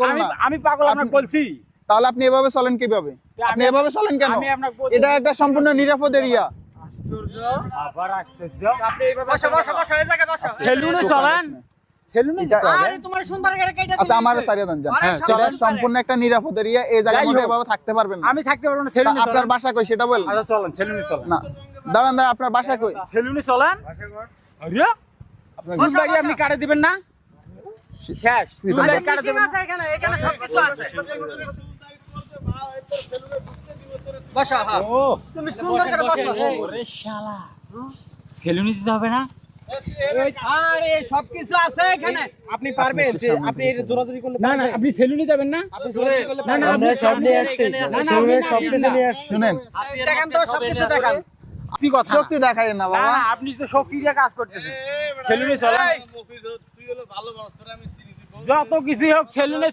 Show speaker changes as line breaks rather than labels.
আমি পাগল আপনাকে বলছি।
তাহলে আপনি এভাবে চলেন কিভাবে? আপনি এভাবে চলেন কেন? এটা একটা সম্পূর্ণ নিরাপদ এরিয়া।
আশ্চর্য, আবার আশ্চর্য। আপনি এইভাবে বসো এই জায়গায় বসো। সেলুনে চলেন। সেলুনে আরে তোমার সুন্দর করে কেটে দিন।
আচ্ছা আমারে সারিয়া দেন জান। এটা সম্পূর্ণ একটা নিরাপদ এরিয়া। এই জায়গার মধ্যে এভাবে থাকতে পারবেন না।
আমি থাকতে পারবো না। সেলুনে
আপনার বাসা কই সেটা বলেন।
আচ্ছা চলেন সেলুনে চলেন।
না দাঁড়ান দাঁড়ান, আপনার বাসা কই?
সেলুনে চলেন। আরে আপনার গাড়ি আপনি কাটে দিবেন না? শেষ। চুল কাটে দিবেন না এখানে, এখানে সবকিছু আছে। বসা হ্যাঁ। ও তুমি সুন্দর করে বসো। ওরে শালা। সেলুনে দিতে হবে না? আরে সবকিছু আছে এখানে। আপনি পারবেন যে আপনি এই জোরাজুরি করলে না না আপনি সেলুনে যাবেন না? আপনি জোরাজুরি করলে না না আমরা সব নিয়ে আসছি। সেলুনে সবকিছু নিয়ে আসছি।
শুনেন,
দেখেন তো সবকিছু দেখান। কি কথা?
শক্তি দেখায় না বাবা।
না আপনি তো শক্তি দিয়ে কাজ করতেছেন। সেলুনে চলেন। তুই হলো ভালো মানুষ, তোরে আমি চিনি। যত কিছু হোক সেলুনে